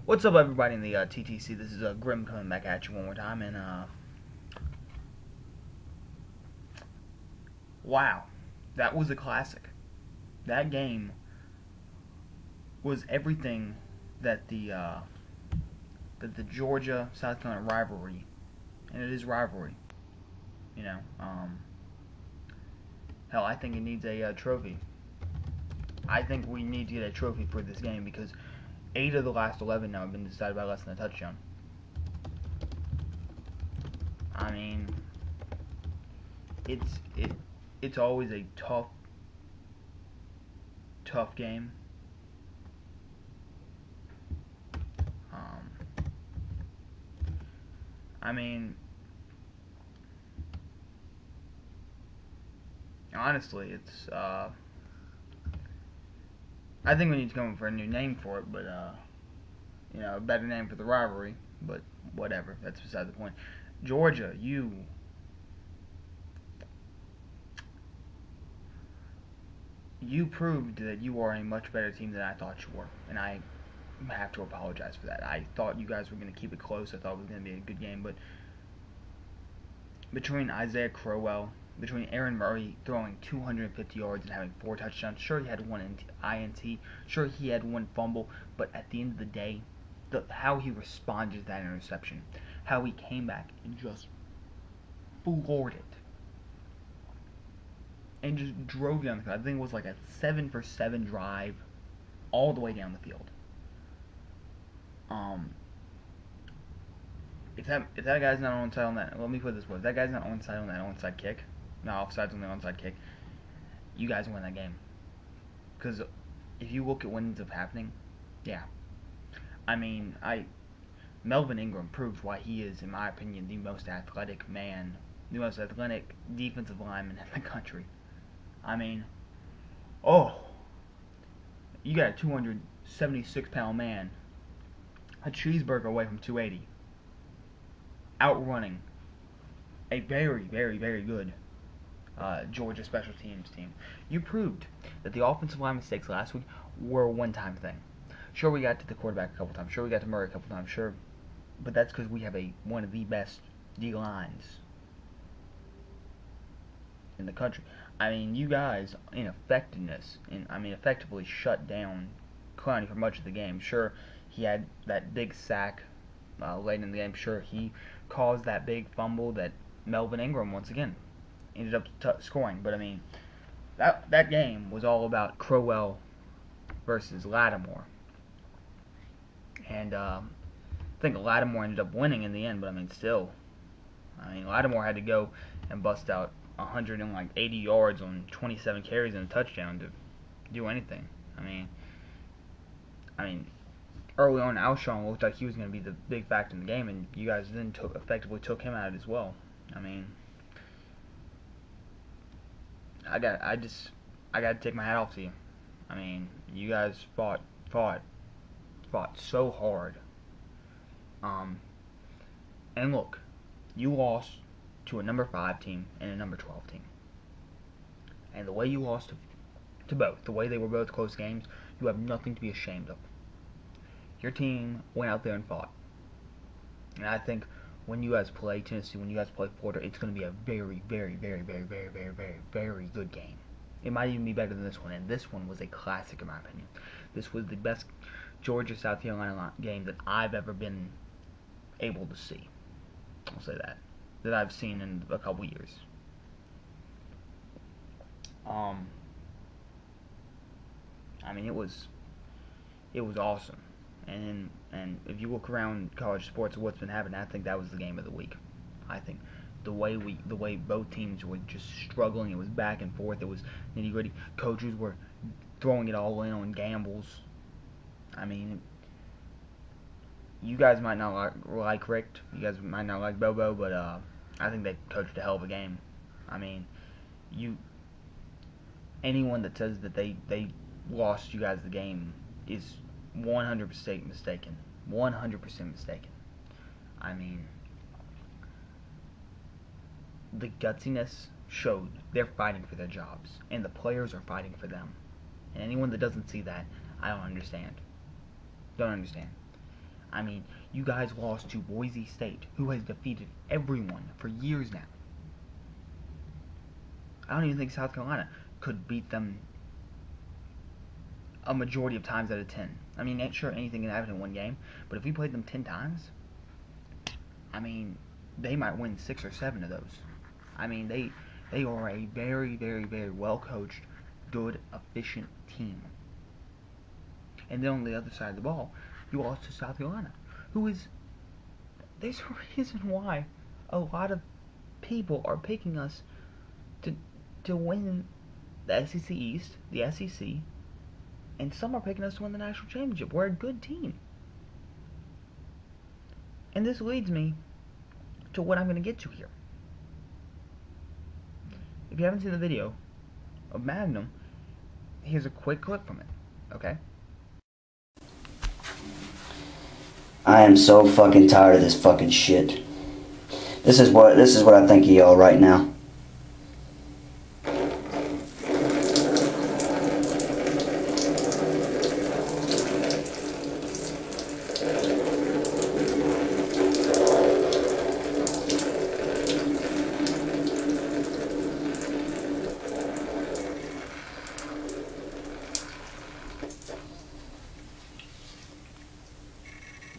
What's up, everybody in the TTC? This is Grim coming back at you one more time, and wow, that was a classic. That game was everything that the Georgia South Carolina rivalry, and it is rivalry. You know, hell, I think it needs a trophy. I think we need to get a trophy for this game because 8 of the last 11 now have been decided by less than a touchdown. I mean, it's always a tough game. I mean, honestly, it's I think we need to come up with a new name for it, but you know, a better name for the rivalry. But whatever, that's beside the point. Georgia, you proved that you are a much better team than I thought you were, and I have to apologize for that. I thought you guys were going to keep it close. I thought it was going to be a good game, but between Isaiah Crowell, between Aaron Murray throwing 250 yards and having 4 touchdowns, sure he had one INT, sure he had one fumble, but at the end of the day, how he responded to that interception, how he came back and just floored it, and just drove down the field. I think it was like a 7-for-7 drive all the way down the field. If that guy's not onside on that, let me put it this way: if that guy's not onside on that onside kick, not offsides on the onside kick, you guys win that game. Because if you look at what ends up happening, yeah, I mean, Melvin Ingram proves why he is, in my opinion, the most athletic man, the most athletic defensive lineman in the country. I mean, oh, you got a 276-pound man, a cheeseburger away from 280, outrunning a very, very, very good Georgia special teams team. You proved that the offensive line mistakes last week were a one-time thing. Sure, we got to the quarterback a couple times. Sure, we got to Murray a couple times. Sure, but that's because we have one of the best D lines in the country. I mean, you guys, in effectiveness, effectively shut down Clowney for much of the game. Sure, he had that big sack late in the game. Sure, he caused that big fumble that Melvin Ingram, once again, ended up scoring. But, I mean, that game was all about Crowell versus Lattimore. And I think Lattimore ended up winning in the end, but, I mean, still. I mean, Lattimore had to go and bust out 180 yards on 27 carries and a touchdown to do anything. I mean, early on, Alshon looked like he was going to be the big factor in the game, and you guys then effectively took him out as well. I mean, I got to take my hat off to you. I mean, you guys fought so hard. And look, you lost to a number 5 team and a number 12 team. And the way you lost to both, the way they were both close games, you have nothing to be ashamed of. Your team went out there and fought. And I think when you guys play Tennessee, when you guys play Florida, it's going to be a very, very, very, very, very, very, very, very good game. It might even be better than this one, and this one was a classic in my opinion. This was the best Georgia-South Carolina game that I've ever been able to see. I'll say that I've seen in a couple years. I mean, it was awesome. And if you look around college sports, what's been happening, I think that was the game of the week. I think the way both teams were just struggling, it was back and forth, it was nitty gritty. Coaches were throwing it all in on gambles. I mean, you guys might not like Rick, you guys might not like Bobo, but I think they coached a hell of a game. I mean, anyone that says that they lost you guys the game is 100% mistaken. 100% mistaken. I mean, the gutsiness showed they're fighting for their jobs, and the players are fighting for them. And anyone that doesn't see that, I don't understand. Don't understand. I mean, you guys lost to Boise State, who has defeated everyone for years now. I don't even think South Carolina could beat them a majority of times out of 10. I mean, sure, anything can happen in one game, but if we played them 10 times, I mean, they might win 6 or 7 of those. I mean, they are a very, very, very well-coached, good, efficient team. And then on the other side of the ball, you lost to South Carolina, who is... There's a reason why a lot of people are picking us to win the SEC East, the SEC, and some are picking us to win the national championship. We're a good team. And this leads me to what I'm going to get to here. If you haven't seen the video of Magnum, here's a quick clip from it, okay? I am so fucking tired of this fucking shit. This is what I think of y'all right now.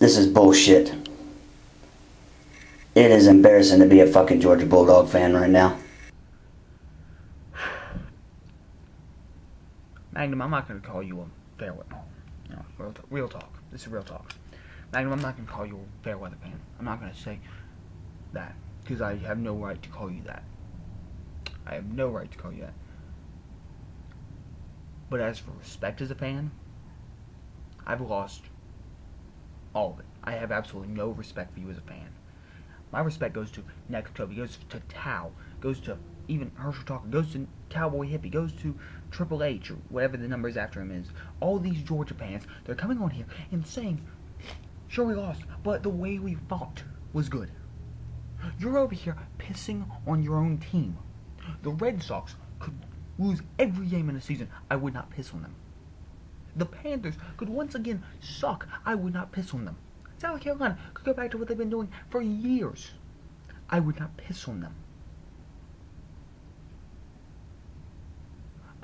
This is bullshit. It is embarrassing to be a fucking Georgia Bulldog fan right now. Magnum, I'm not going to call you a fair weather. No, real talk. This is real talk. Magnum, I'm not going to call you a fair weather fan. I'm not going to say that, because I have no right to call you that. I have no right to call you that. But as for respect as a fan, I've lost all of it. I have absolutely no respect for you as a fan. My respect goes to Next Toby, goes to Tao, goes to even Herschel Talker, goes to Cowboy Hippie, goes to Triple H, or whatever the numbers after him is. All these Georgia fans, they're coming on here and saying, sure we lost, but the way we fought was good. You're over here pissing on your own team. The Red Sox could lose every game in the season. I would not piss on them. The Panthers could once again suck. I would not piss on them. South Carolina could go back to what they've been doing for years. I would not piss on them.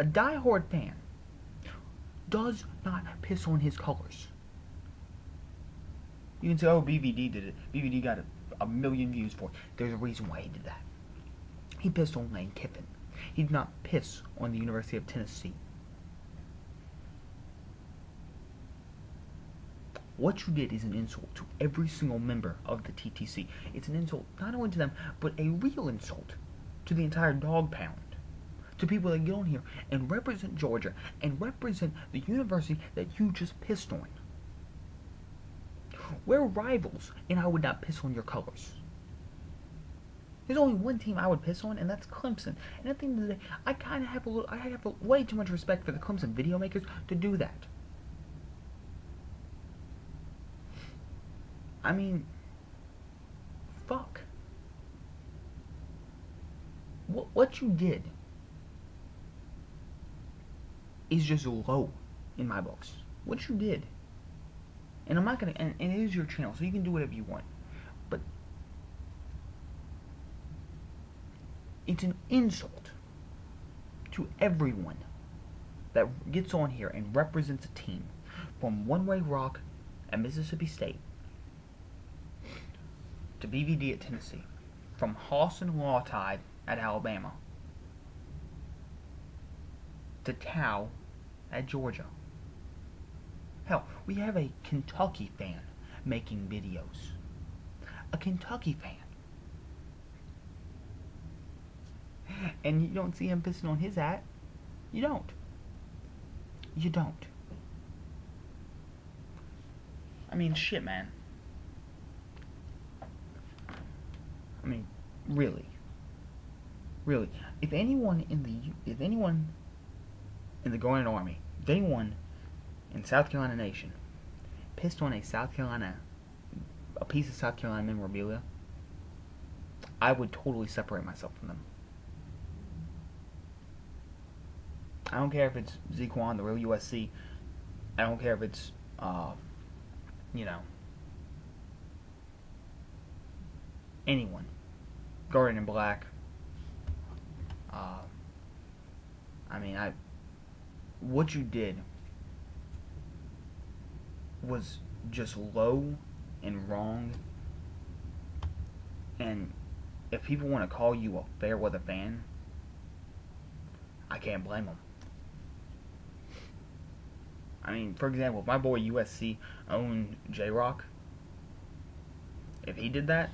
A diehard fan does not piss on his colors. You can say, oh, BVD did it. BVD got a million views for it. There's a reason why he did that. He pissed on Lane Kiffin. He did not piss on the University of Tennessee. What you did is an insult to every single member of the TTC. It's an insult not only to them, but a real insult to the entire dog pound. To people that get on here and represent Georgia and represent the university that you just pissed on. We're rivals, and I would not piss on your colors. There's only one team I would piss on, and that's Clemson. And at the end of the day, I have way too much respect for the Clemson video makers to do that. I mean, fuck. What you did is just low in my books. What you did. And I'm not gonna, and it is your channel, so you can do whatever you want. But it's an insult to everyone that gets on here and represents a team from One Way Rock at Mississippi State to BVD at Tennessee, from Hoss and Law Tide at Alabama to Tao at Georgia. Hell, we have a Kentucky fan making videos. A Kentucky fan. And you don't see him pissing on his hat. You don't. You don't. I mean, shit, man. I mean, really. Really. If anyone in the Grand Army, if anyone in South Carolina Nation pissed on a piece of South Carolina memorabilia, I would totally separate myself from them. I don't care if it's Zequan, the real USC. I don't care if it's, anyone, Guardian in Black. I mean, what you did was just low and wrong. And if people want to call you a fair weather fan, I can't blame them. I mean, for example, if my boy USC owned J-Rock, if he did that,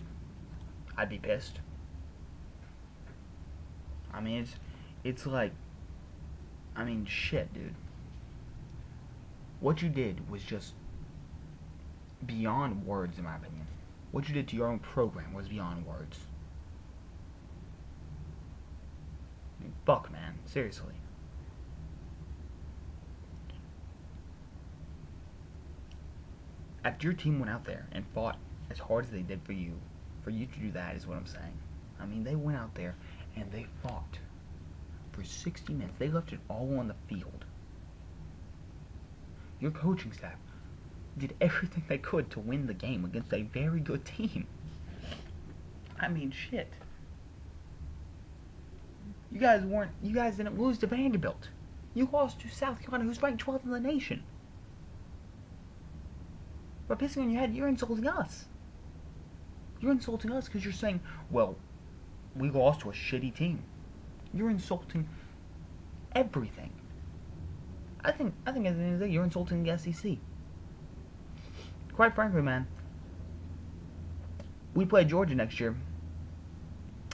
I'd be pissed. I mean, it's like, I mean, shit, dude. What you did was just beyond words, in my opinion. What you did to your own program was beyond words. I mean, fuck, man. Seriously. After your team went out there and fought as hard as they did for you to do that is what I'm saying. I mean, they went out there and they fought for 60 minutes. They left it all on the field. Your coaching staff did everything they could to win the game against a very good team. I mean, shit. You guys didn't lose to Vanderbilt. You lost to South Carolina, who's ranked 12th in the nation. But pissing on your head, you're insulting us. You're insulting us because you're saying, well, we lost to a shitty team. You're insulting everything. I think at the end of the day, you're insulting the SEC. Quite frankly, man, we play Georgia next year.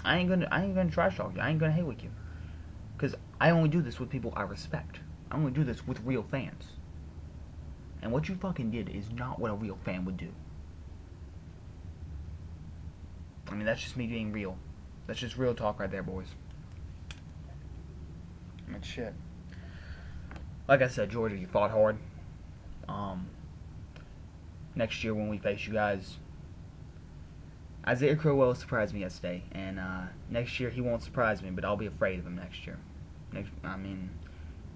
I ain't gonna trash talk you. I ain't gonna hate with you, because I only do this with people I respect. I only do this with real fans. And what you fucking did is not what a real fan would do. I mean, that's just me being real. That's just real talk right there, boys. I mean, shit. Like I said, Georgia, you fought hard. Next year when we face you guys, Isaiah Crowell surprised me yesterday, and next year he won't surprise me, but I'll be afraid of him next year. I mean,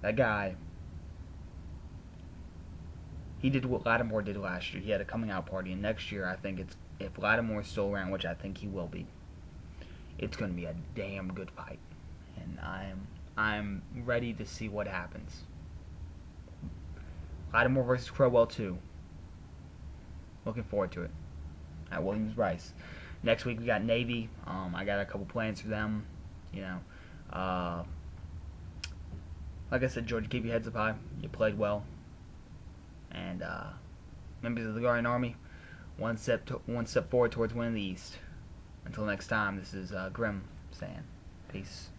that guy, he did what Lattimore did last year. He had a coming out party, and next year I think if Lattimore is still around, which I think he will be, it's going to be a damn good fight, and I'm ready to see what happens. Lattimore versus Crowell 2. Looking forward to it. At Williams-Brice. Next week we got Navy. I got a couple plans for them. You know, like I said, Georgia, keep your heads up high. You played well. And members of the Guardian Army, one step forward towards winning the East. Until next time, this is Grim saying peace.